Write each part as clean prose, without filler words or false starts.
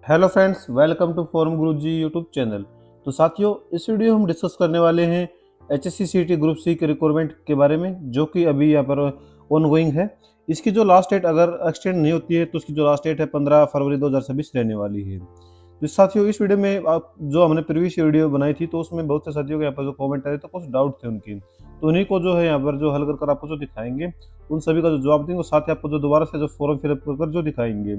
Hello friends, welcome to form Guruji YouTube channel. तो साथियों, इस वीडियो हम डिस्कस करने वाले हैं एचएससी सीटी ग्रुप सी के रिक्वायरमेंट के बारे में, जो कि अभी यहाँ पर ऑनगोइंग है। इसकी जो लास्ट डेट अगर एक्सटेंड नहीं होती है तो उसकी जो लास्ट डेट है 15 फरवरी 2026 रहने वाली है। तो साथियों, इस वीडियो में आप जो हमने प्रीवियस वीडियो बनाई थी तो उसमें बहुत से साथियों के यहाँ पर जो कमेंट आए तो कुछ डाउट थे उनकी, तो उन्हीं को जो है यहाँ पर जो हल कर आपको जो दिखाएंगे, उन सभी का जो जवाब देंगे, और साथ ही आपको जो दोबारा से जो फॉर्म फिलअप कर जो दिखाएंगे।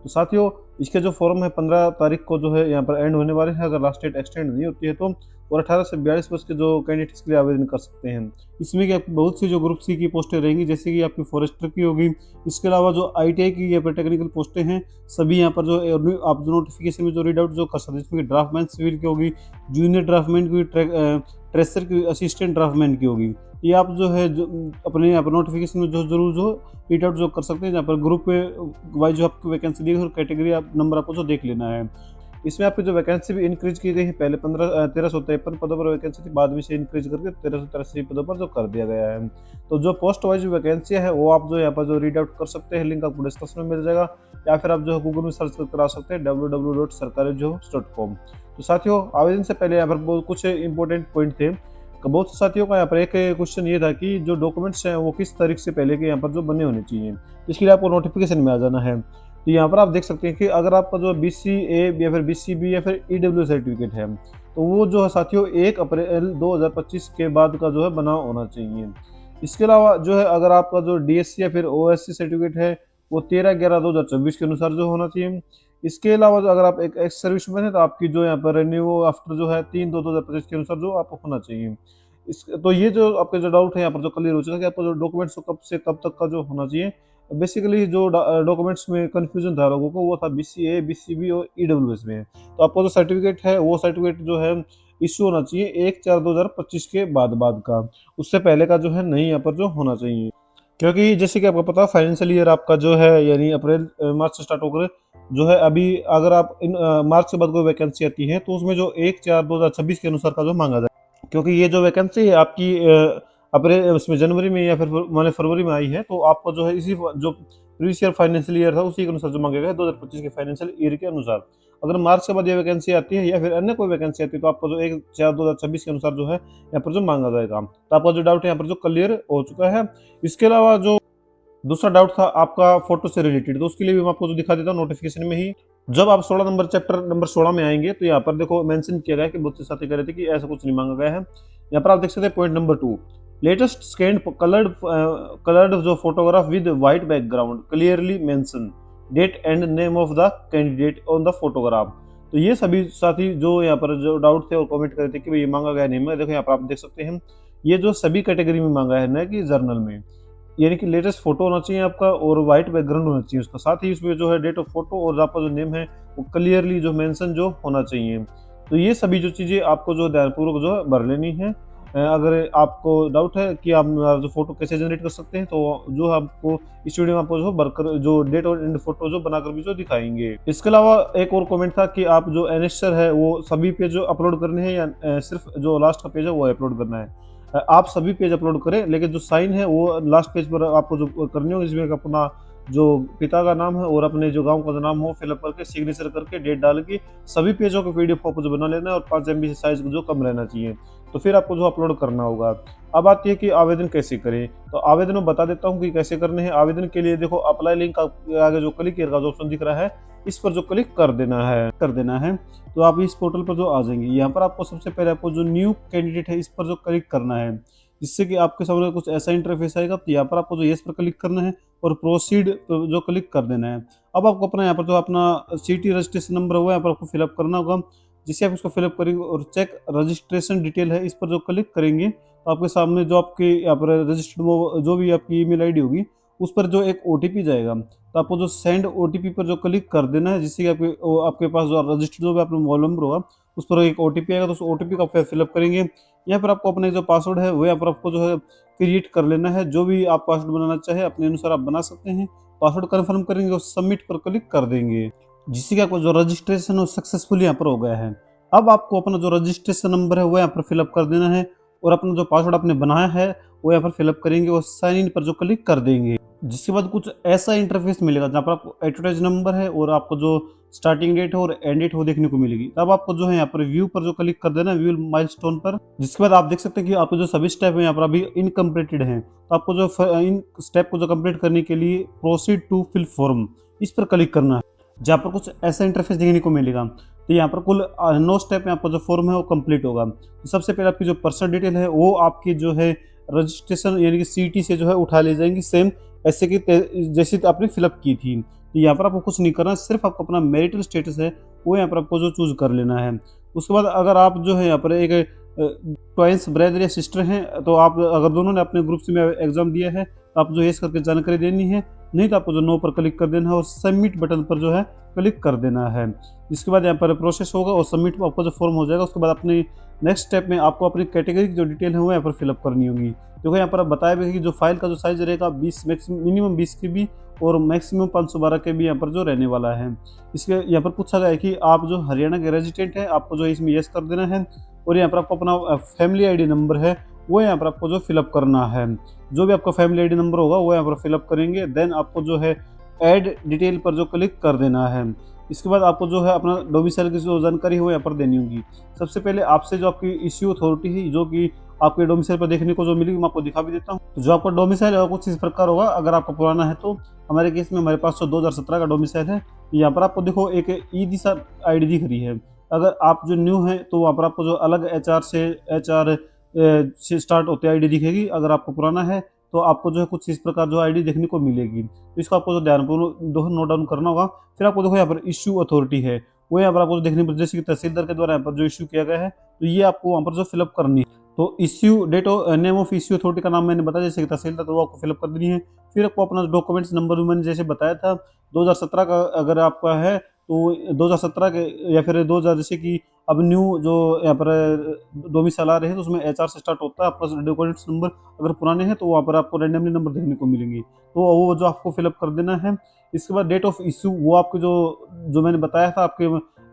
तो साथियों, इसके जो फॉर्म है 15 तारीख को जो है यहाँ पर एंड होने वाले हैं। अगर लास्ट डेट एक्सटेंड नहीं होती है तो, और 18 से 42 वर्ष के जो कैंडिडेट्स के लिए आवेदन कर सकते हैं। इसमें कि आपकी बहुत सी जो ग्रुप सी की पोस्टें रहेंगी, जैसे कि आपकी फॉरेस्टर की होगी। इसके अलावा जो आईटीआई की या फिर टेक्निकल पोस्टें हैं, सभी यहाँ पर जो आप जो नोटिफिकेशन में जो रीड आउट जो कर सकते हैं, इसमें ड्राफ्टमैन सिविल की होगी, जूनियर ड्राफ्टमैन की, ट्रेसर की, असिस्टेंट ड्राफ्टमैन की होगी। ये आप जो है जो अपने यहाँ पर नोटिफिकेशन में जो जरूर जो रीड आउट जो कर सकते हैं, जहाँ पर ग्रुप वाइज जो आपकी वैकेंसी दी है और कैटेगरी आप नंबर आपको जो देख लेना है। इसमें आपकी जो वैकेंसी भी इंक्रीज की गई है, पहले 1353 पदों पर वैकेंसी थी, बाद में से इंक्रीज करके 1383 पदों पर जो कर दिया गया है। तो जो पोस्ट वाइज वैकेंसी है वो आप जो यहाँ पर जो रीड आउट कर सकते हैं, लिंक आपको डिस्क्रिप्शन में मिल जाएगा, या फिर आप जो गूगल में सर्च करा सकते हैं www.sarkarijobs.com। तो साथियों, आवेदन से पहले यहाँ पर कुछ इंपॉर्टेंट पॉइंट थे। बहुत से साथियों का यहाँ पर एक क्वेश्चन ये था कि जो डॉक्यूमेंट्स हैं वो किस तारीख से पहले के यहाँ पर जो बने होने चाहिए। इसके लिए आपको नोटिफिकेशन में आ जाना है। तो यहाँ पर आप देख सकते हैं कि अगर आपका जो BCA या फिर BCB या फिर EW सर्टिफिकेट है, तो वो जो है साथियों 1 अप्रैल 2025 के बाद का जो है बना होना चाहिए। इसके अलावा जो है अगर आपका जो DSC या फिर OSC सर्टिफिकेट है, वो 13/11/2024 के अनुसार जो होना चाहिए। इसके अलावा जो अगर आप एक एक्स सर्विसमैन है, तो आपकी जो यहाँ पर रिन्यू आफ्टर जो है 3/2/2025 के अनुसार जो आपको होना चाहिए। इस तो ये जो आपके जो डाउट है यहाँ पर जो क्लियर हो चुका है कि आपका जो डॉक्यूमेंट्स कब से कब तक का जो होना चाहिए। बेसिकली जो डॉक्यूमेंट्स में कंफ्यूजन था लोगों को, वो था BCA, BCB और EWS में। तो आपका जो सर्टिफिकेट है वो सर्टिफिकेट जो है इश्यू होना चाहिए 1/4/2025 के बाद का। उससे पहले का जो है नहीं यहाँ पर जो होना चाहिए, क्योंकि जैसे कि आपको पता है फाइनेंशियल ईयर आपका जो है यानी अप्रैल मार्च से स्टार्ट होकर जो है, अभी अगर आप इन मार्च के बाद कोई वैकेंसी आती है तो उसमें जो 1/4/2026 के अनुसार का जो मांगा जाए, क्योंकि ये जो वैकेंसी है आपकी अप्रैल उसमें जनवरी में या फिर माने फरवरी में आई है, तो आपको जो है इसी जो प्रीवियस ईयर फाइनेंशियल ईयर था उसी के अनुसार जो मांगेगा है 2025 के फाइनेंशियल ईयर के अनुसार। अगर मार्च के बाद ये वैकेंसी आती है या फिर अन्य कोई वैकेंसी आती है, तो आपको जो 1/4/2026 के अनुसार जो है यहाँ पर जो मांगा जाएगा। तो आपका जो डाउट है यहाँ पर जो क्लियर हो चुका है। इसके अलावा जो दूसरा डाउट था आपका फोटो से रिलेटेड, तो उसके लिए भी मैं आपको जो दिखा देता हूँ नोटिफिकेशन में ही। जब आप 16 नंबर चैप्टर नंबर 16 में आएंगे तो यहाँ पर देखो मेंशन किया गया है कि बहुत से साथी कह रहे थे कि ऐसा कुछ नहीं मांगा गया है। यहाँ पर आप देख सकते हैं point number 2, latest scanned coloured जो photograph with white background clearly mention date and name of the candidate on the photograph. तो ये सभी साथी जो यहाँ पर जो डाउट थे और कमेंट कर रहे थे कि भाई ये मांगा गया नहीं मांगा, देखो यहाँ पर आप देख सकते हैं ये जो सभी कैटेगरी में मांगा है, न कि जर्नल में। यानी कि लेटेस्ट फोटो होना चाहिए आपका और वाइट बैकग्राउंड होना चाहिए उसका, साथ ही उसमें जो है डेट ऑफ फोटो और आपका जो नेम है वो क्लियरली जो मेंशन जो होना चाहिए। तो ये सभी जो चीज़ें आपको जो ध्यानपूर्वक जो है भर लेनी है। अगर आपको डाउट है कि आप जो फोटो कैसे जनरेट कर सकते हैं, तो जो आपको इस वीडियो में आपको जो भरकर जो डेट और एंड फोटो जो बनाकर भी जो दिखाएंगे। इसके अलावा एक और कमेंट था कि आप जो एनेक्सर है वो सभी पेज जो अपलोड करने हैं या सिर्फ जो लास्ट का पेज है वो अपलोड करना है। आप सभी पेज अपलोड करें, लेकिन जो साइन है वो लास्ट पेज पर आपको जो करनी हो, इसमें अपना जो पिता का नाम है और अपने जो गांव का जो नाम हो फिलअप करके सिग्नेचर करके डेट डाल के सभी पेजों को PDF आपको जो बना लेना है, और 5 MB साइज जो कम रहना चाहिए। तो फिर आपको जो अपलोड करना होगा। अब आती है कि आवेदन कैसे करें, तो आवेदन में बता देता हूँ कि कैसे करने हैं। आवेदन के लिए देखो अप्लाई लिंक आगे जो क्लिक का जो ऑप्शन दिख रहा है, इस पर जो क्लिक कर देना है। तो आप इस पोर्टल पर जो आ जाएंगे, यहाँ पर आपको सबसे पहले आपको जो न्यू कैंडिडेट है इस पर जो क्लिक करना है, जिससे कि आपके सामने कुछ ऐसा इंटरफेस आएगा। तो यहाँ पर आपको जो यस पर क्लिक करना है और प्रोसीड पर जो क्लिक कर देना है। अब आपको अपना यहाँ पर जो अपना सिटी रजिस्ट्रेशन नंबर है वो यहाँ पर आपको फिलअप करना होगा, जिससे आप इसको फिलअप करेंगे और चेक रजिस्ट्रेशन डिटेल है इस पर जो क्लिक करेंगे, तो आपके सामने जो आपके यहाँ पर रजिस्टर्ड जो भी आपकी ईमेल आईडी होगी उस पर जो एक OTP जाएगा। तो आपको जो सेंड OTP पर जो क्लिक कर देना है, जिससे कि आपके पास जो रजिस्टर्ड जो भी आपका मोबाइल नंबर होगा उस पर एक OTP आएगा, तो उस OTP को आप फिलअप करेंगे। यहाँ पर आपको अपने जो पासवर्ड है वो यहाँ पर आपको जो है क्रिएट कर लेना है। जो भी आप पासवर्ड बनाना चाहे अपने अनुसार आप बना सकते हैं। पासवर्ड कन्फर्म करेंगे और सबमिट पर क्लिक कर देंगे, जिससे कि आपको जो रजिस्ट्रेशन सक्सेसफुल यहाँ पर हो गया है। अब आपको अपना जो रजिस्ट्रेशन नंबर है वो यहाँ पर फिलअप कर देना है और अपना जो पासवर्ड आपने बनाया है वो यहाँ पर फिलअप करेंगे और साइन इन पर जो क्लिक कर देंगे। जिसके बाद कुछ ऐसा इंटरफेस मिलेगा जहाँ पर आपको एडवर्टाइज नंबर है और आपको जो स्टार्टिंग डेट है और एंड डेट वो देखने को मिलेगी। तब आपको जो है यहाँ पर व्यू पर जो क्लिक कर देना है, व्यू माइलस्टोन पर। जिसके बाद आप देख सकते हैं कि आपके जो सभी स्टेप है यहाँ पर अभी इनकम्प्लीटेड हैं। तो आपको जो इन स्टेप को जो कंप्लीट करने के लिए प्रोसीड टू फिल फॉर्म इस पर क्लिक करना है, जहाँ पर कुछ ऐसा इंटरफेस देखने को मिलेगा। तो यहाँ पर कुल 9 स्टेप में आपका जो फॉर्म है वो कंप्लीट होगा। तो सबसे पहले आपकी जो पर्सनल डिटेल है वो आपकी जो है रजिस्ट्रेशन यानी कि सीटी से जो है उठा ले जाएंगी, सेम ऐसे कि जैसे आपने फिलअप की थी। तो यहाँ पर आपको कुछ नहीं करना, सिर्फ आपको अपना मैरिटल स्टेटस है वो यहाँ पर आपको जो चूज कर लेना है। उसके बाद अगर आप जो है यहाँ पर एक ट्वाइंस ब्रदर या सिस्टर हैं, तो आप अगर दोनों ने अपने ग्रुप में एग्जाम दिया है तो आप जो यस करके जानकारी देनी है, नहीं तो आपको जो नो पर क्लिक कर देना है और सबमिट बटन पर जो है क्लिक कर देना है। इसके बाद यहाँ पर प्रोसेस होगा और सबमिट आपका जो फॉर्म हो जाएगा। उसके बाद अपने नेक्स्ट स्टेप में आपको अपनी कैटेगरी की जो डिटेल है वो यहाँ पर फिलअप करनी होगी। क्योंकि यहाँ पर बताया भी है कि जो फाइल का जो साइज रहेगा 20 मिनिमम 20 KB और मैक्सिमम 512 KB यहाँ पर जो रहने वाला है। इसके यहाँ पर पूछा गया है कि आप जो हरियाणा के रेजिडेंट हैं, आपको जो इसमें यस कर देना है और यहाँ पर आपको अपना फैमिली ID नंबर है वो यहाँ पर आपको जो फिलअप करना है। जो भी आपका फैमिली ID नंबर होगा वो यहाँ पर फिलअप करेंगे। देन आपको जो है ऐड डिटेल पर जो क्लिक कर देना है। इसके बाद आपको जो है अपना डोमिसाइल की जो जानकारी है वो यहाँ पर देनी होगी। सबसे पहले आपसे जो आपकी इश्यू अथॉरिटी है जो कि आपके डोमिसाइल पर देखने को जो मिलेगी मैं आपको दिखा भी देता हूँ। तो जो आपका डोमिसाइल है कुछ इस प्रकार होगा। अगर आपका पुराना है तो हमारे केस में हमारे पास तो 2017 का डोमिसाइल है। यहाँ पर आपको देखो एक ई दिशा ID दिख रही है। अगर आप जो न्यू है तो वहाँ पर आपको जो अलग HR से स्टार्ट होते ID दिखेगी। अगर आपको पुराना है तो आपको जो है कुछ इस प्रकार जो ID देखने को मिलेगी। तो इसको आपको जो ध्यानपूर्वक नोट डाउन करना होगा। फिर आपको देखो यहाँ पर इश्यू अथॉरिटी है वो यहाँ पर आपको देखने पर, जैसे कि तहसीलदार के द्वारा यहाँ पर जो इश्यू किया गया है तो ये आपको वहाँ पर जो फिलअप करनी है। तो issue date name of issue authority का नाम मैंने बताया जैसे कि तहसीलदार, तो वो आपको फिलअप कर देनी है। फिर आपको अपना डॉक्यूमेंट्स नंबर मैंने जैसे बताया था 2017 का अगर आपका है तो 2017 के या फिर 2000 जैसे कि अब न्यू जो यहाँ पर डोमिसाइल आ रहे हैं तो उसमें HR से स्टार्ट होता है। आपका डॉक्यूमेंट्स नंबर अगर पुराने हैं तो वहाँ पर आपको रैंडमली नंबर देखने को मिलेंगे, तो वो जो आपको फिलअप कर देना है। इसके बाद डेट ऑफ इशू वो आपको जो मैंने बताया था आपके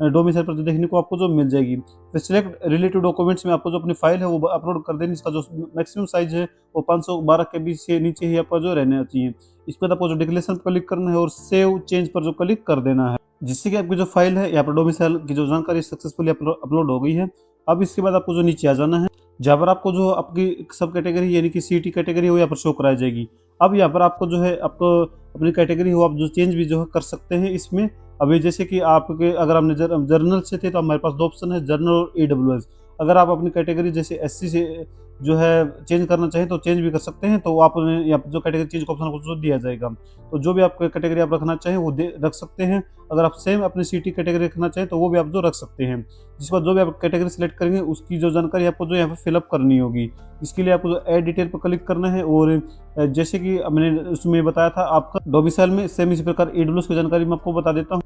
डोमिसाइल पर जो देखने को आपको जो मिल जाएगी। फिर सिलेक्ट रिलेटिव डॉक्यूमेंट्स में आपको जो अपनी फाइल है वो अपलोड कर देनी। इसका जो मैक्सिमम साइज है वो 512 KB से नीचे ही आपका जो रहना चाहिए। इस पर आपको जो डिक्लेरेशन पर क्लिक करना है और सेव चेंज पर जो क्लिक कर देना है, जिससे कि आपकी जो फाइल है यहाँ पर डोमिसाइल की जो जानकारी सक्सेसफुली अपलोड हो गई है। अब इसके बाद आपको जो नीचे आ जाना है जहाँ पर आपको जो आपकी सब कैटेगरी यानी कि CT कैटेगरी हो यहाँ पर शो कराई जाएगी। अब यहाँ पर आपको जो है आपको अपनी कैटेगरी हो आप जो चेंज भी जो है कर सकते हैं इसमें। अभी जैसे कि आपके अगर आपने जर्नल से थे तो हमारे पास 2 ऑप्शन है, जर्नल और EWS। अगर आप अपनी कैटेगरी जैसे SC से जो है चेंज करना चाहें तो चेंज भी कर सकते हैं, तो आप यहाँ पर जो कैटेगरी चेंज का ऑप्शन आपको दिया जाएगा। तो जो भी आप कैटेगरी आप रखना चाहें वो रख सकते हैं। अगर आप सेम अपनी CT कैटेगरी रखना चाहें तो वो भी आप जो रख सकते हैं। जिसके बाद जो भी आप कैटेगरी सेलेक्ट करेंगे उसकी जो जानकारी आपको जो यहाँ पर फिलअप करनी होगी। इसके लिए आपको जो ऐड डिटेल पर क्लिक करना है और जैसे कि मैंने उसमें बताया था आपका डोमिसाइल में सेम इसी प्रकार EWS की जानकारी मैं आपको बता देता हूँ।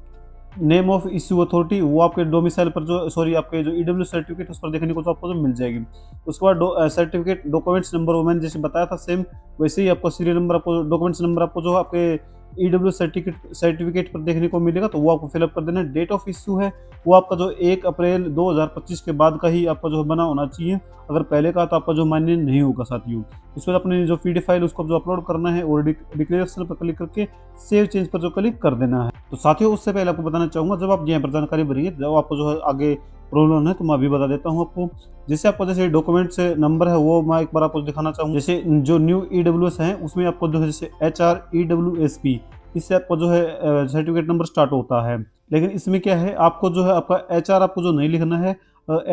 नेम ऑफ इश्यू अथॉरिटी वो आपके डोमिसाइल पर जो आपके जो EWS सर्टिफिकेट उस पर देखने को तो आपको जो मिल जाएगी। उसके बाद सर्टिफिकेट डॉक्यूमेंट्स नंबर वो मैंने जैसे बताया था सेम वैसे ही आपको सीरियल नंबर आपको डॉक्यूमेंट्स नंबर आपको जो आपके EWS सर्टिफिकेट पर देखने को मिलेगा, तो वो आपको फिलअप कर देना है। डेट ऑफ इश्यू है वो आपका जो 1 अप्रैल 2025 के बाद का ही आपका जो बना होना चाहिए। अगर पहले का तो आपका जो मान्य नहीं होगा साथियों। उसके बाद अपनी जो PDF फाइल उसको जो अपलोड करना है और डिक्लेरेशन पर क्लिक करके सेव चेंज पर जो क्लिक कर देना है। तो साथियों उससे पहले आपको बताना चाहूँगा जब आप यहाँ पर जानकारी भरेंगे जब आपको जो है आगे प्रॉब्लम है तो मैं अभी बता देता हूँ आपको। जैसे आपको जैसे डॉक्यूमेंट से नंबर है वो मैं एक बार आपको दिखाना चाहूँगा। जैसे जो न्यू EWS है उसमें आपको जो है जैसे HR EWSP इससे आपको जो है सर्टिफिकेट नंबर स्टार्ट होता है। लेकिन इसमें क्या है आपको जो है आपका HR आपको जो नहीं लिखना है,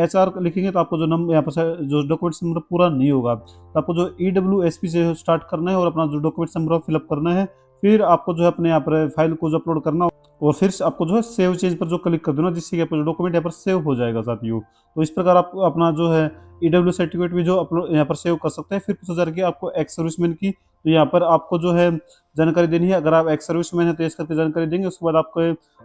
HR लिखेंगे तो आपको जो नंबर यहाँ पर जो डॉक्यूमेंट्स नंबर पूरा नहीं होगा। तो आपको जो EWSP से स्टार्ट करना है और अपना जो डॉक्यूमेंट्स नंबर फिलअप करना है। फिर आपको जो है अपने यहाँ पर फाइल को जो अपलोड करना और फिर आपको जो है सेव चेंज पर जो क्लिक कर देना, जिससे कि आपका जो डॉक्यूमेंट यहाँ पर सेव हो जाएगा साथियों। तो इस प्रकार आप अपना जो है EWS सर्टिफिकेट भी जो अपलोड यहाँ पर सेव कर सकते हैं। फिर पूछा जा रहा है कि आपको एक्स सर्विसमैन की, तो यहाँ पर आपको जो है जानकारी देनी है। अगर आप एक्स सर्विसमैन है तो इस करके जानकारी देंगे। उसके बाद आपको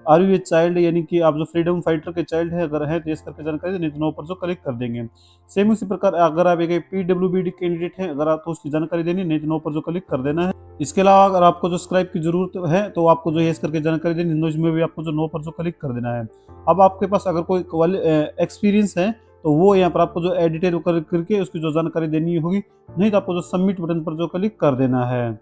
आर यू ए चाइल्ड यानी कि आप जो फ्रीडम फाइटर के चाइल्ड है अगर है तो इस करके जानकारी देनी, तो नो पर जो क्लिक कर देंगे। सेम उसी प्रकार अगर आप एक PWBD कैंडिडेट है अगर आप तो उसकी जानकारी देनी, नहीं तो नो पर जो क्लिक कर देना है। इसके अलावा अगर आपको जो स्क्राइब की जरूरत है तो आपको जो यस करके जानकारी देनी, इसमें भी आपको जो नो पर जो क्लिक कर देना है। अब आपके पास अगर कोई एक्सपीरियंस है तो वो यहाँ पर आपको जो ऐड डिटेल करके उसकी जो जानकारी देनी होगी, नहीं तो आपको जो सबमिट बटन पर जो क्लिक कर देना है।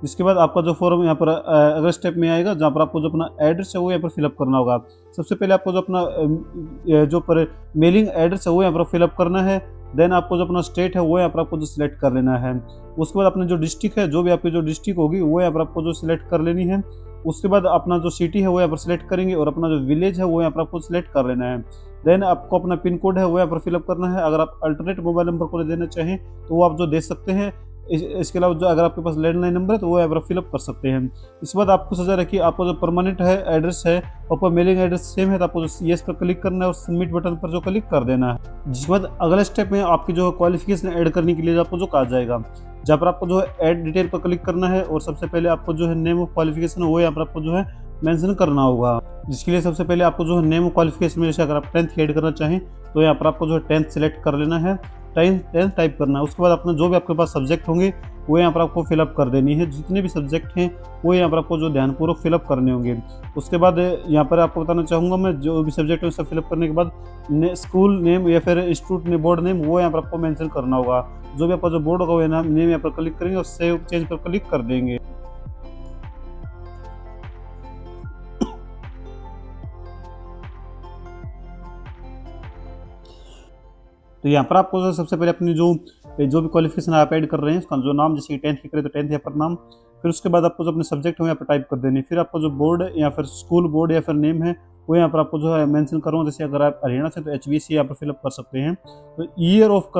इसके बाद आपका जो फॉर्म यहाँ पर अगले स्टेप में आएगा, जहाँ पर आपको जो अपना एड्रेस है वो यहाँ पर फिलअप करना होगा। सबसे पहले आपको जो अपना जो पर मेलिंग एड्रेस है वो यहाँ पर फिलअप करना है। देन आपको जो अपना स्टेट है वो यहाँ पर आपको जो सिलेक्ट कर लेना है। उसके बाद अपने जो डिस्ट्रिक्ट है, जो भी आपकी जो डिस्ट्रिक्ट होगी वो यहाँ पर आपको जो सिलेक्ट कर लेनी है। उसके बाद अपना जो सिटी है वो यहाँ पर सिलेक्ट करेंगे और अपना जो विलेज है वो यहाँ पर आपको सिलेक्ट कर लेना है। देन आपको अपना पिन कोड है वो यहाँ पर फिलअप करना है। अगर आप अल्टरनेट मोबाइल नंबर को देना चाहें तो वो आप जो दे सकते हैं। इसके अलावा जो अगर आपके पास लैंडलाइन नंबर है तो वो यहाँ पर फिलअप कर सकते हैं। इसके बाद आपको सजा रखिए, आपको जो परमानेंट है एड्रेस है, आपका मेलिंग एड्रेस सेम है, तो आपको जो येस पर क्लिक करना है और सबमिट बटन पर जो क्लिक कर देना है। जिसके बाद अगले स्टेप में आपकी जो क्वालिफिकेशन ऐड करने के लिए आपको जो कहा जाएगा, जहाँ पर आपको जो है ऐड डिटेल पर क्लिक करना है और सबसे पहले आपको जो है नेम ऑफ क्वालिफिकेशन वो यहाँ पर आपको जो है मेंशन करना होगा। जिसके लिए सबसे पहले आपको जो है नेम ऑफ क्वालिफिकेशन में जैसे अगर आप 10th ऐड करना चाहें तो यहाँ पर आपको जो है 10th सेलेक्ट कर लेना है, 10th टाइप करना है। उसके बाद अपना जो भी आपके पास सब्जेक्ट होंगे वो यहाँ पर आपको फिलअप कर देनी है। जितने भी सब्जेक्ट हैं वो यहाँ पर आपको जो ध्यानपूर्वक फिलअप करने होंगे। उसके बाद यहाँ पर आपको बताना चाहूँगा मैं, जो भी सब्जेक्ट है सब फिलअप करने के बाद स्कूल नेम या फिर इंस्टीट्यूट नेम, बोर्ड नेम वो यहाँ पर आपको मेंशन करना होगा। जो भी आपका जो बोर्ड होगा वो नेम यहाँ पर क्लिक करेंगे और सेव चेंज पर क्लिक कर देंगे। तो यहाँ पर आपको सबसे पहले अपनी जो भी क्वालिफिकेशन आप ऐड कर रहे हैं उसका जो नाम, जैसे कि 10th की करें तो 10th यहाँ पर नाम, फिर उसके बाद आपको जो अपने सब्जेक्ट हो यहाँ पर टाइप कर देनी। फिर आपको जो बोर्ड या फिर स्कूल बोर्ड या फिर नेम है वो यहाँ पर आपको जो है मेंशन करूँगा। जैसे अगर आप हरियाणा से तो HVC यहाँ पर फिलअप कर सकते हैं। तो ईयर ऑफ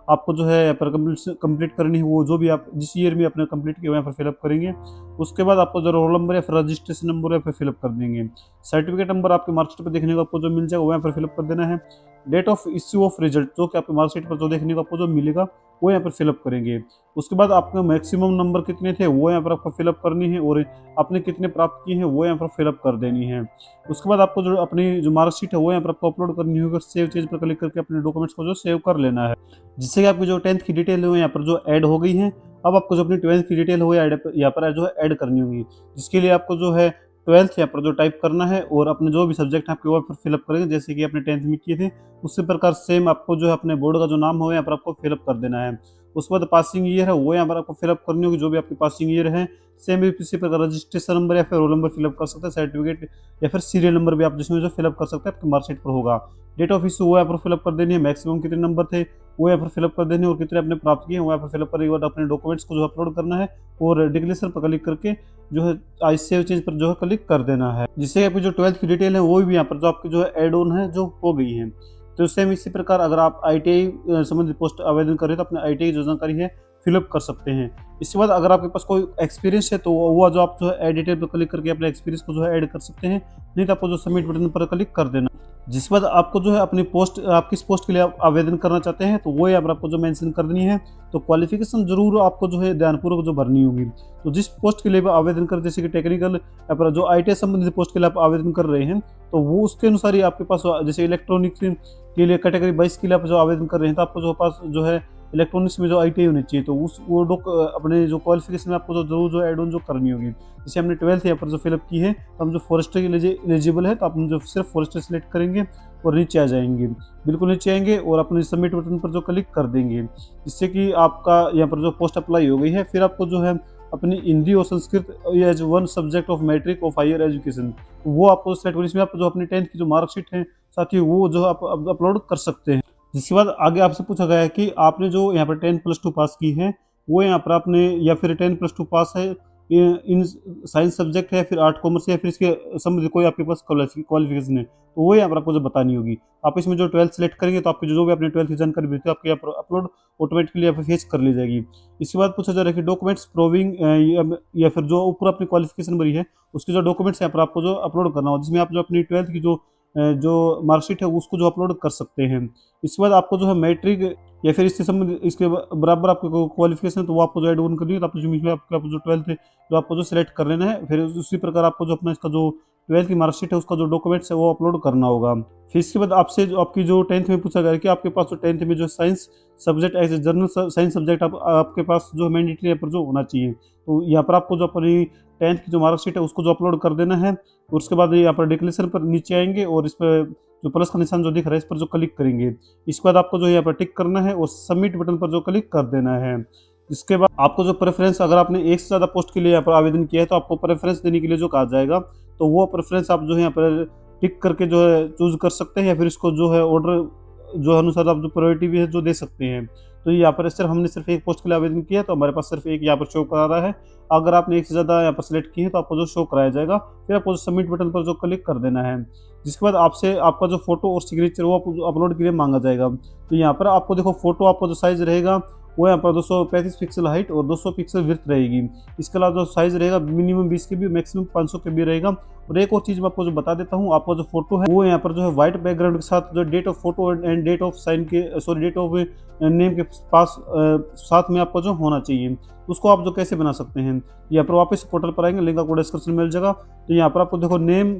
आपको जो है यहाँ पर कंप्लीट करनी है, वो जो भी आप जिस ईयर में आपने कंप्लीट किया यहाँ पर फिलअप करेंगे। उसके बाद आपको जो रोल नंबर या फिर रजिस्ट्रेशन नंबर यहाँ पर फिलअप कर देंगे। सर्टिफिकेट नंबर आपके मार्कशीट पर देखने को आपको जो मिल जाएगा वो यहाँ पर फिलअप कर देना है। Date of issue of result जो कि आपके मार्कशीट पर जो देखने को आपको जो मिलेगा वो यहाँ पर फिलअप करेंगे। उसके बाद आपके मैक्सिमम नंबर कितने थे वो यहाँ पर आपको फिलअप करनी है और आपने कितने प्राप्त किए हैं वो यहाँ पर फिलअप कर देनी है। उसके बाद आपको जो अपनी जो मार्कशीट है वो यहाँ पर आपको अपलोड करनी होगी। सेव चीज पर क्लिक करके अपने डॉक्यूमेंट्स को जो सेव कर लेना है, जिससे कि आपकी जो 10th की डिटेल है यहाँ पर जो ऐड हो गई है। अब आपको जो अपनी 12th की डिटेल हो यहाँ पर जो है ऐड करनी होगी, जिसके लिए आपको जो है 12th यहाँ पर जो टाइप करना है और अपने जो भी सब्जेक्ट आपके वहाँ पर फिलअप करेंगे, जैसे कि आपने 10th में किए थे उसी प्रकार सेम आपको जो है अपने बोर्ड का जो नाम हो यहाँ पर आपको फिलअप कर देना है। उसके बाद पासिंग ईयर है वो यहाँ पर आपको फिलअप करनी होगी, जो भी आपकी पासिंग ईयर है। सेम भी इसी प्रकार रजिस्ट्रेशन नंबर या फिर रोल नंबर फिलअप कर सकते हैं। सर्टिफिकेट या फिर सीरियल नंबर भी आप जिसमें जो फिलअप कर सकते हैं आपकी मार्कशीट पर होगा। डेट ऑफ इशू वो यहाँ पर फिलअप कर देनी है। मैक्सिमम कितने नंबर थे वो यहाँ पर फिलअप कर देने और कितने आपने प्राप्त किए वो यहाँ पर फिलअप करने के बाद अपने डॉक्यूमेंट्स को जो अपलोड करना है और डिक्लेरेशन पर क्लिक करके जो है आई सेव चेंज पर जो है क्लिक कर देना है, जिससे आपकी जो 12th की डिटेल है वो भी यहाँ पर जो आपकी जो है एड ऑन है जो हो गई है। तो सेम इसी प्रकार अगर आप ITI संबंधित पोस्ट आवेदन करें तो अपने ITI जो जानकारी है फिलअप कर सकते हैं। इसके बाद अगर आपके पास कोई एक्सपीरियंस है तो वो जो आप जो है डिटेल पर क्लिक करके अपने एक्सपीरियंस को जो है ऐड कर सकते हैं, नहीं तो आपको जो सबमिट बटन पर क्लिक कर देना। जिसके बाद आपको जो है अपनी पोस्ट, आप किस पोस्ट के लिए आप आवेदन करना चाहते हैं तो वो यहाँ पर आपको जो मेंशन कर देनी है। तो क्वालिफिकेशन जरूर आपको जो है ध्यानपूर्वक जो भरनी होगी। तो जिस पोस्ट के लिए आप आवेदन कर, जैसे कि टेक्निकल या फिर जो ITI संबंधित पोस्ट के लिए आप आवेदन कर रहे हैं तो वो उसके अनुसार ही आपके पास, जैसे इलेक्ट्रॉनिक के लिए कैटेगरी 22 के लिए आप जो आवेदन कर रहे हैं तो आपको जो पास जो है इलेक्ट्रॉनिक्स में जो ITI होनी चाहिए, तो उस वो अपने जो क्वालिफिकेशन में आपको जो जरूर जो एड ऑन जो करनी होगी। जैसे हमने 12th यहाँ पर जो फिलअप की है तो हम जो फॉरेस्टर के लिए एलिजिबल है तो आप जो सिर्फ फॉरेस्टर सेलेक्ट करेंगे और नीचे आ जाएंगे, बिल्कुल नीचे आएंगे और अपने सबमिट बटन पर जो क्लिक कर देंगे, जिससे कि आपका यहाँ पर जो पोस्ट अप्लाई हो गई है। फिर आपको जो है अपनी हिंदी और Sanskrit as one subject of matric of higher education वो आपको सेलेक्ट करनी, इसमें आप जो अपनी 10th की जो मार्कशीट है साथ ही वो जो आप अपलोड कर सकते हैं। जिसके बाद आगे आपसे पूछा गया है कि आपने जो यहाँ पर 10+2 पास की है वो यहाँ पर आपने या फिर 10+2 पास है इन साइंस सब्जेक्ट है, फिर आर्ट कॉमर्स या फिर इसके संबंधित कोई आपके पास क्वालिफिकेशन है तो वो यहाँ पर आपको जो बतानी होगी। आप इसमें जो 12th सेलेक्ट करेंगे तो आपकी जो भी अपने 12th की जानकारी मिलती है आपके यहाँ पर अपलोड ऑटोमेटिकली यहाँ पर फेच कर ली जाएगी। इसके बाद पूछा जा रहा है कि डॉक्यूमेंट्स प्रूविंग या फिर जो ऊपर अपनी क्वालिफिकेशन भरी है उसके जो डॉक्यूमेंट्स यहाँ पर आपको जो अपलोड करना हो, जिसमें आप जो अपनी 12th की जो मार्कशीट है उसको जो अपलोड कर सकते हैं। इसके बाद आपको जो है मैट्रिक या फिर इससे संबंधित इसके बराबर आपको क्वालिफिकेशन है तो वो आपको जो एड ऑन करनी है। तो आपको जो 12th है जो आपको जो सिलेक्ट कर लेना है, फिर उसी प्रकार आपको जो अपना इसका जो 12th की मार्कशीट है उसका जो डॉक्यूमेंट्स है वो अपलोड करना होगा। फिर इसके बाद आपसे जो आपकी जो 10th में पूछा गया कि आपके पास जो 10th में जो science subject as a general science subject आपके पास जो मैंडेटरी पर जो होना चाहिए। तो यहाँ पर आपको जो अपनी 10th की जो मार्कशीट है उसको जो अपलोड कर देना है। उसके बाद यहाँ पर डिक्लेरेशन पर नीचे आएंगे और इस पर जो प्लस का निशान जो दिख रहा है इस पर जो क्लिक करेंगे। इसके बाद आपको जो यहाँ पर टिक करना है और सबमिट बटन पर जो क्लिक कर देना है। इसके बाद आपको जो प्रेफरेंस, अगर आपने एक से ज़्यादा पोस्ट के लिए यहाँ पर आवेदन किया है तो आपको प्रेफरेंस देने के लिए जो कहा जाएगा, तो वो प्रेफरेंस आप जो है यहाँ पर टिक करके जो है चूज कर सकते हैं, या फिर इसको जो है ऑर्डर जो अनुसार आप जो प्रायोरिटी भी है जो दे सकते हैं। तो यहाँ पर हमने सिर्फ एक पोस्ट के लिए आवेदन किया तो हमारे पास सिर्फ एक यहाँ पर शो करा रहा है। अगर आपने एक से ज़्यादा यहाँ पर सिलेक्ट किए हैं तो आपको जो शो कराया जाएगा। फिर आपको सबमिट बटन पर जो क्लिक कर देना है, जिसके बाद आपसे आपका जो फोटो और सिग्नेचर वो अपलोड के लिए मांगा जाएगा। तो यहाँ पर आपको देखो फोटो आपका जो साइज रहेगा वो यहाँ पर 235 पिक्सल हाइट और 200 पिक्सल विड्थ रहेगी। इसके अलावा जो साइज रहेगा मिनिमम 20 KB मैक्सिमम 500 KB रहेगा। और एक और चीज़ मैं आपको जो बता देता हूँ, आपका जो फोटो है वो यहाँ पर जो है व्हाइट बैकग्राउंड के साथ जो date of photo and date of sign के डेट ऑफ नेम के पास साथ में आपको जो होना चाहिए। उसको आप जो कैसे बना सकते हैं, यहाँ पर वापस पोर्टल पर आएंगे, लिंक आपको डिस्क्रिप्शन में मिल जाएगा। तो यहाँ पर आपको देखो name,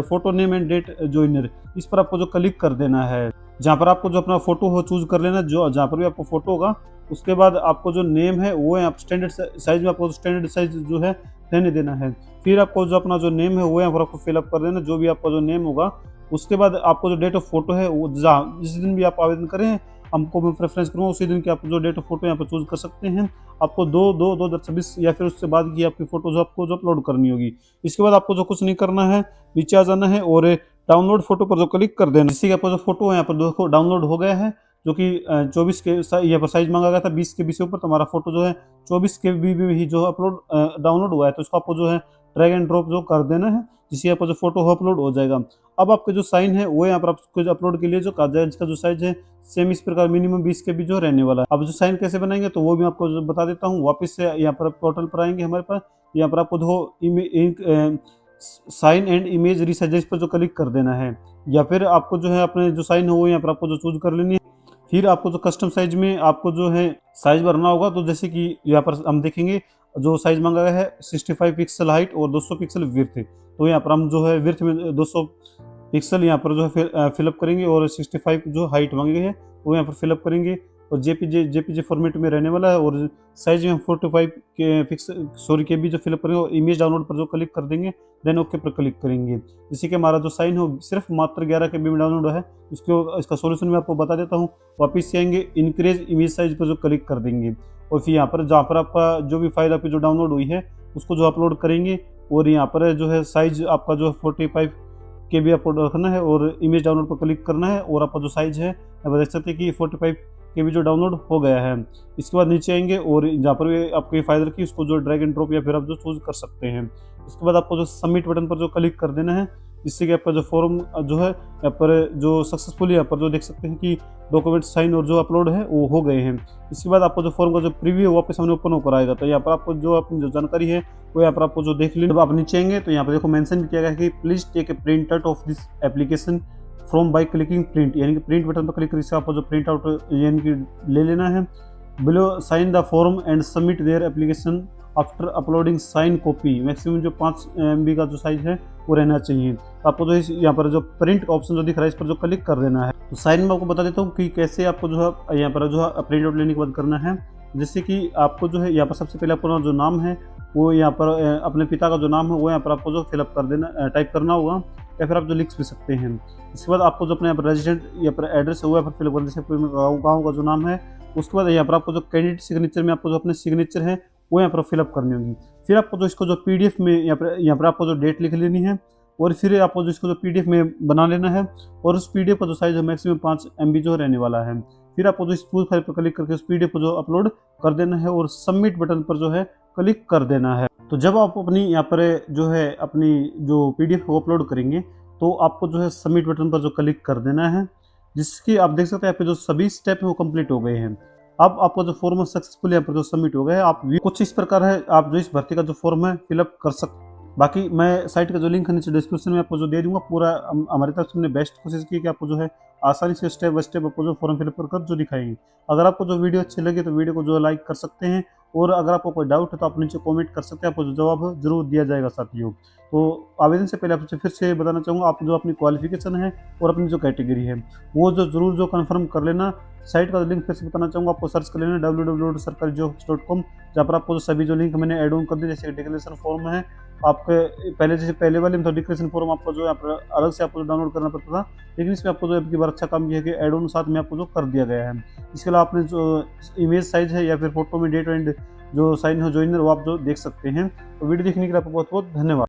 photo name and date joiner, इस पर आपको जो क्लिक कर देना है। जहाँ पर आपको जो अपना फोटो हो चूज कर लेना, जो जहाँ पर भी आपको फोटो होगा। उसके बाद आपको जो नेम है वो यहाँ पर स्टैंडर्ड साइज में आपको स्टैंडर्ड साइज जो है रहने देना है। फिर आपको जो अपना जो नेम है वो यहाँ पर आपको फिलअप कर देना, जो भी आपका जो नेम होगा। उसके बाद आपको जो डेट ऑफ फोटो है वो जहाँ जिस दिन भी आप आवेदन करें, हमको मैं प्रेफरेंस करूँगा उसी दिन की आप जो डेट ऑफ फोटो यहाँ पर चूज कर सकते हैं। आपको 2/2/2026 या फिर उससे बाद की आपकी फोटो जो आपको जो अपलोड करनी होगी। इसके बाद आपको जो कुछ नहीं करना है, नीचे आ जाना है और डाउनलोड फोटो पर जो क्लिक कर देना। जिससे कि आपका जो फोटो है यहाँ पर देखो डाउनलोड हो गया है, जो कि 24 के यहाँ पर साइज मांगा गया था 20 KB से ऊपर। तो हमारा फोटो जो है 24 KB में ही जो अपलोड डाउनलोड हुआ है। तो इसको आपको जो है ड्रैग एंड ड्रॉप जो कर देना है, जिससे आपका जो फोटो अपलोड हो जाएगा। अब आपके जो साइन है वो यहाँ पर आपको अपलोड के लिए जो कहा जाए, इसका जो साइज है सेम इस प्रकार मिनिमम 20 KB जो रहने वाला है। अब जो साइन कैसे बनाएंगे तो वो भी आपको जो बता देता हूँ। वापस से यहाँ पर पोर्टल पर आएंगे, हमारे पास यहाँ पर आपको देखो साइन एंड इमेज रिसाइज इस पर जो क्लिक कर देना है, या फिर आपको जो है अपने जो साइन हो वो यहाँ पर आपको जो चूज कर लेनी है। फिर आपको जो कस्टम साइज में आपको जो है साइज भरना होगा। तो जैसे कि यहाँ पर हम देखेंगे जो साइज मांगा गया है 65 पिक्सल हाइट और 200 पिक्सल विड्थ। तो यहाँ पर हम जो है विड्थ में 200 पिक्सल यहाँ पर जो है फिलअप करेंगे और 65 जो हाइट मांगी गई है वो यहाँ पर फिलअप करेंगे। और जेपीजे फॉर्मेट में रहने वाला है और साइज में 45 के पिक्सल KB जो फिलअप करेंगे और इमेज डाउनलोड पर जो क्लिक कर देंगे, देन ओके पर क्लिक करेंगे। जिससे कि हमारा जो साइन हो सिर्फ मात्र 11 KB में डाउनलोड है। इसका सोल्यूशन मैं आपको बता देता हूँ। वापस से आएंगे, इंक्रीज इमेज साइज पर जो क्लिक कर देंगे और फिर यहाँ पर जहाँ पर आपका जो भी फाइल आपकी जो डाउनलोड हुई है उसको जो अपलोड करेंगे। और यहाँ पर जो है साइज आपका जो 45 KB अपलोड रखना है और इमेज डाउनलोड पर क्लिक करना है और आपका जो साइज है आप देख सकते हैं कि 45 KB जो डाउनलोड हो गया है। इसके बाद नीचे आएंगे और जहाँ पर भी आपको ये फाइल रखी उसको जो ड्रैग एंड ड्रॉप या फिर आप जो चूज कर सकते हैं। इसके बाद आपको जो सबमिट बटन पर जो क्लिक कर देना है, जिससे कि आपका जो फॉर्म जो है यहाँ पर जो सक्सेसफुली यहाँ पर जो देख सकते हैं कि डॉक्यूमेंट साइन और जो अपलोड है वो हो गए हैं। इसके बाद आपको जो फॉर्म का जो प्रीव्यू वापस हमने ओपन होकर आएगा। तो यहाँ पर आपको जो अपनी जो जानकारी है वो यहाँ पर आपको जो देख ली। जब आप नीचे आएंगे तो यहाँ पर देखो मेंशन किया गया है कि please take a print out of this application from by clicking print, यानी कि प्रिंट बटन पर क्लिक करके आपको जो प्रिंट आउट यानी कि ले लेना है। Below sign the form and submit their application after uploading sign copy. Maximum जो 5 MB का जो साइज है वो रहना चाहिए। तो आपको जो यहाँ पर जो प्रिंट का ऑप्शन जो दिख रहा है इस पर जो क्लिक कर देना है। तो साइन में आपको बता देता हूँ कि कैसे आपको जो है यहाँ पर जो है प्रिंट आउट लेने के बाद करना है। जैसे कि आपको जो है यहाँ पर सबसे पहले अपना जो नाम है वो यहाँ पर अपने पिता का जो नाम है वो यहाँ पर आपको जो फिलअप कर देना, टाइप करना होगा, या फिर आप जो लिख भी सकते हैं। इसके बाद आपको जो अपने यहाँ पर रेजिडेंट या पर एड्रेस है वो यहाँ पर फिलअप कर, जैसे गाँव का जो नाम है। उसके बाद यहाँ पर आपको जो कैंडिडेट सिग्नेचर में आपको जो अपने सिग्नेचर है वो यहाँ पर फिलअप करनी होगी। फिर आपको जो इसको जो PDF में यहाँ पर आपको जो डेट लिख लेनी है और फिर आपको जो इसको जो PDF में बना लेना है और उस PDF का जो साइज है मैक्सिमम 5 MB जो रहने वाला है। फिर आपको जो इस चूज फाइल पर क्लिक करके उस PDF को जो अपलोड कर देना है और सबमिट बटन पर जो है क्लिक कर देना है। तो जब आप अपनी यहाँ पर जो है अपनी जो PDF को अपलोड करेंगे तो आपको जो है सबमिट बटन पर जो क्लिक कर देना है, जिसकी आप देख सकते हैं यहाँ पे जो सभी स्टेप है वो कंप्लीट हो गए हैं। अब आपका जो फॉर्म सक्सेसफुल यहाँ पर जो सबमिट हो गया है। आप कुछ इस प्रकार है, आप जो इस भर्ती का जो फॉर्म है फिलअप कर सकते। बाकी मैं साइट का जो लिंक है नीचे डिस्क्रिप्शन में आपको जो दे दूंगा। पूरा हमारी तरफ से हमने बेस्ट कोशिश की कि आपको जो है आसानी से स्टेप बाय स्टेप आपको जो फॉर्म फिलअप कर जो दिखाएंगे। अगर आपको जो वीडियो अच्छी लगे तो वीडियो को जो लाइक कर सकते हैं और अगर आपको कोई डाउट है तो आप नीचे कमेंट कर सकते हैं, आपको जो जवाब जरूर दिया जाएगा साथियों। तो आवेदन से पहले आपसे फिर से बताना चाहूँगा, आप जो अपनी क्वालिफिकेशन है और अपनी जो कैटेगरी है वो जो जरूर जो कन्फर्म कर लेना। साइट का लिंक फिर से बताना चाहूँगा, आपको सर्च कर लेना www.sarkarijobs.com, जहाँ पर आपको सभी जो लिंक मैंने ऐड ऑन कर दिए, जैसे डिक्लेरेशन फॉर्म है आपके पहले जैसे पहले वाले में तो डिक्लेरेशन फॉर्म आपको जो है अलग से आपको डाउनलोड करना पड़ता था, लेकिन इसमें आपको जो अब की बार अच्छा काम किया है कि ऐड ऑन साथ में आपको जो कर दिया गया है। इसके अलावा आपने जो इमेज साइज़ है या फिर फ़ोटो में डेट एंड जो साइन हो जॉइनर वो आप जो देख सकते हैं। तो वीडियो देखने के लिए आपका बहुत-बहुत धन्यवाद।